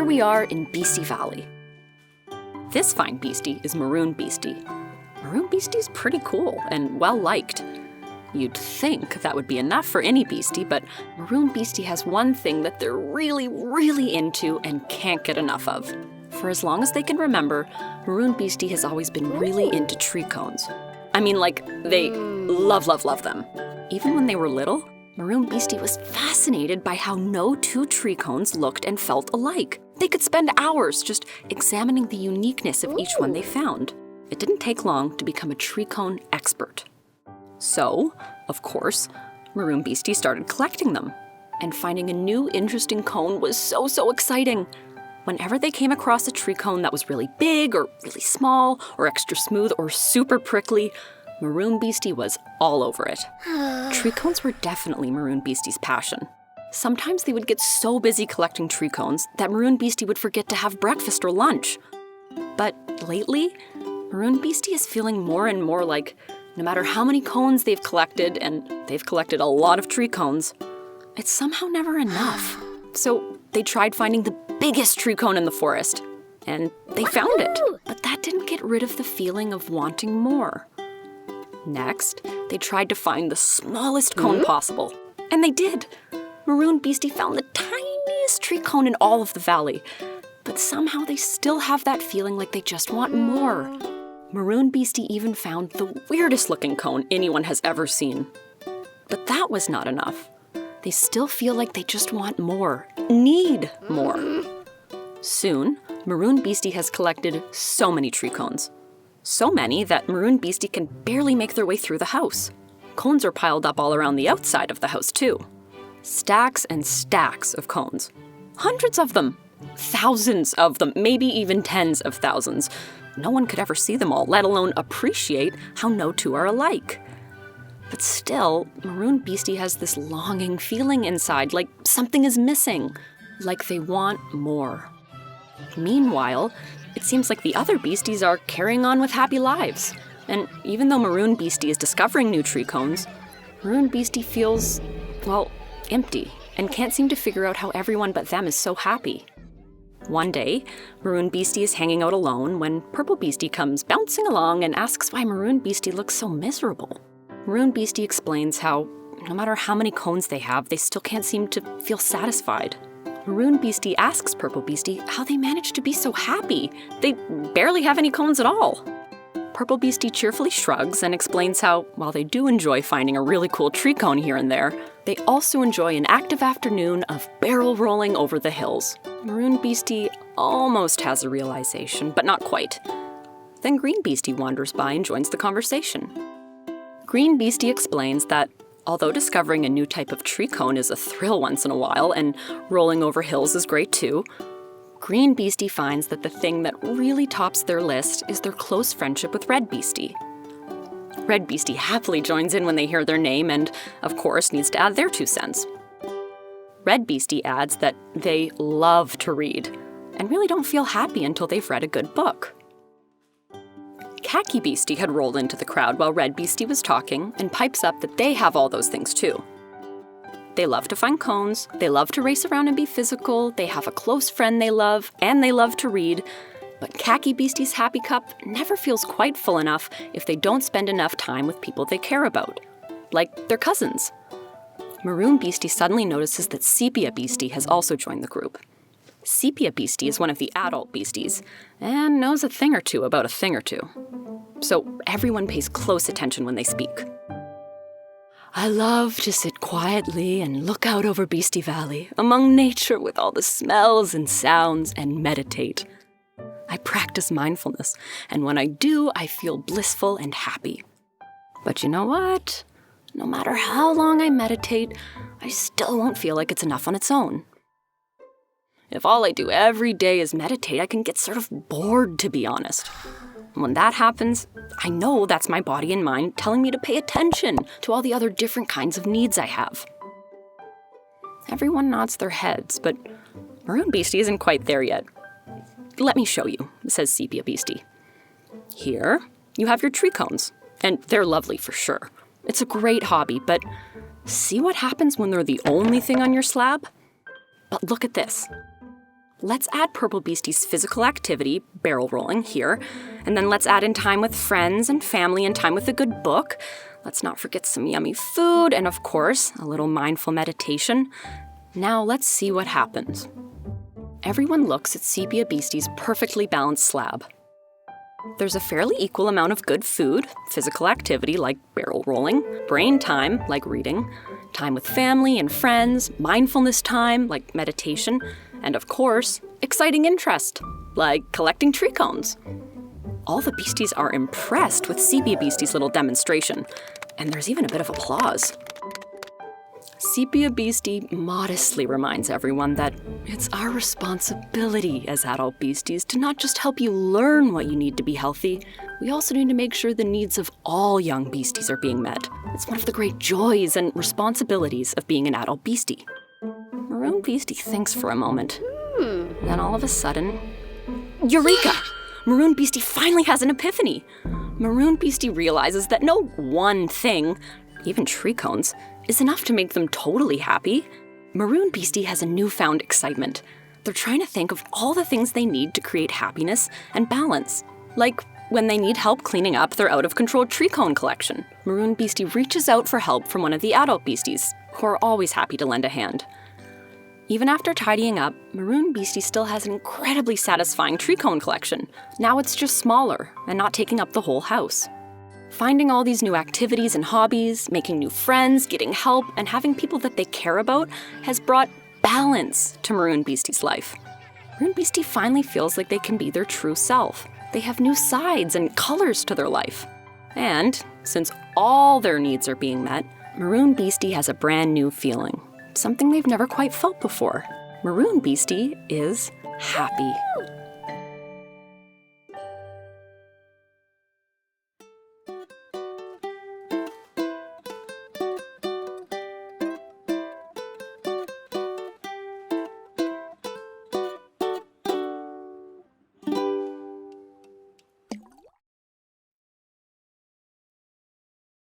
we are in Beastie Valley. This fine beastie is MaroonBeastie. MaroonBeastie's pretty cool and well-liked. You'd think that would be enough for any beastie, but MaroonBeastie has one thing that they're really, really into and can't get enough of. For as long as they can remember, MaroonBeastie has always been really into treecones. I mean, like, they love, love, love them. Even when they were little, MaroonBeastie was fascinated by how no two treecones looked and felt alike. They could spend hours just examining the uniqueness of each one they found. It didn't take long to become a treecone expert. So, of course, MaroonBeastie started collecting them. And finding a new interesting cone was so exciting. Whenever they came across a treecone that was really big or really small or extra smooth or super prickly, MaroonBeastie was all over it. Treecones were definitely MaroonBeastie's passion. Sometimes they would get so busy collecting treecones that MaroonBeastie would forget to have breakfast or lunch. But lately, MaroonBeastie is feeling more and more like no matter how many cones they've collected, and they've collected a lot of treecones, it's somehow never enough. So they tried finding the biggest treecone in the forest, and they found it. But that didn't get rid of the feeling of wanting more. Next, they tried to find the smallest cone possible, and they did. MaroonBeastie found the tiniest treecone in all of the valley, but somehow they still have that feeling like they just want more. MaroonBeastie even found the weirdest looking cone anyone has ever seen. But that was not enough. They still feel like they just want more, need more. Soon, MaroonBeastie has collected so many treecones. So many that MaroonBeastie can barely make their way through the house. Cones are piled up all around the outside of the house too. Stacks and stacks of cones. Hundreds of them. Thousands of them, maybe even tens of thousands. No one could ever see them all, let alone appreciate how no two are alike. But still, MaroonBeastie has this longing feeling inside, like something is missing, like they want more. Meanwhile, it seems like the other beasties are carrying on with happy lives. And even though MaroonBeastie is discovering new treecones, MaroonBeastie feels, well, empty and can't seem to figure out how everyone but them is so happy. One day, MaroonBeastie is hanging out alone when PurpleBeastie comes bouncing along and asks why MaroonBeastie looks so miserable. MaroonBeastie explains how, no matter how many cones they have, they still can't seem to feel satisfied. MaroonBeastie asks PurpleBeastie how they manage to be so happy. They barely have any cones at all. PurpleBeastie cheerfully shrugs and explains how, while they do enjoy finding a really cool treecone here and there, they also enjoy an active afternoon of barrel rolling over the hills. MaroonBeastie almost has a realization, but not quite. Then GreenBeastie wanders by and joins the conversation. GreenBeastie explains that although discovering a new type of treecone is a thrill once in a while, and rolling over hills is great too, GreenBeastie finds that the thing that really tops their list is their close friendship with RedBeastie. RedBeastie happily joins in when they hear their name and, of course, needs to add their 2 cents. RedBeastie adds that they love to read and really don't feel happy until they've read a good book. KhakiBeastie had rolled into the crowd while RedBeastie was talking and pipes up that they have all those things too. They love to find cones, they love to race around and be physical, they have a close friend they love, and they love to read. But KhakiBeastie's happy cup never feels quite full enough if they don't spend enough time with people they care about, like their cousins. MaroonBeastie suddenly notices that SepiaBeastie has also joined the group. SepiaBeastie is one of the adult beasties, and knows a thing or two about a thing or two. So everyone pays close attention when they speak. I love to sit quietly and look out over Beastie Valley, among nature with all the smells and sounds, and meditate. I practice mindfulness, and when I do, I feel blissful and happy. But you know what? No matter how long I meditate, I still won't feel like it's enough on its own. If all I do every day is meditate, I can get sort of bored, to be honest. When that happens, I know that's my body and mind telling me to pay attention to all the other different kinds of needs I have. Everyone nods their heads, but MaroonBeastie isn't quite there yet. Let me show you, says SepiaBeastie. Here, you have your treecones, and they're lovely for sure. It's a great hobby, but see what happens when they're the only thing on your slab? But look at this. Let's add Purple Beastie's physical activity, barrel rolling, here. And then let's add in time with friends and family and time with a good book. Let's not forget some yummy food and, of course, a little mindful meditation. Now let's see what happens. Everyone looks at SepiaBeastie's perfectly balanced slab. There's a fairly equal amount of good food, physical activity like barrel rolling, brain time like reading, time with family and friends, mindfulness time like meditation, and of course, exciting interest like collecting tree cones. All the beasties are impressed with SepiaBeastie's little demonstration, and there's even a bit of applause. SepiaBeastie modestly reminds everyone that it's our responsibility as adult beasties to not just help you learn what you need to be healthy, we also need to make sure the needs of all young beasties are being met. It's one of the great joys and responsibilities of being an adult beastie. MaroonBeastie thinks for a moment. Then all of a sudden, Eureka! MaroonBeastie finally has an epiphany. MaroonBeastie realizes that no one thing, even tree cones, is enough to make them totally happy. MaroonBeastie has a newfound excitement. They're trying to think of all the things they need to create happiness and balance. Like when they need help cleaning up their out-of-control tree cone collection. MaroonBeastie reaches out for help from one of the adult beasties, who are always happy to lend a hand. Even after tidying up, MaroonBeastie still has an incredibly satisfying tree cone collection. Now it's just smaller and not taking up the whole house. Finding all these new activities and hobbies, making new friends, getting help, and having people that they care about has brought balance to MaroonBeastie's life. MaroonBeastie finally feels like they can be their true self. They have new sides and colors to their life. And since all their needs are being met, MaroonBeastie has a brand new feeling. Something they've never quite felt before. MaroonBeastie is happy.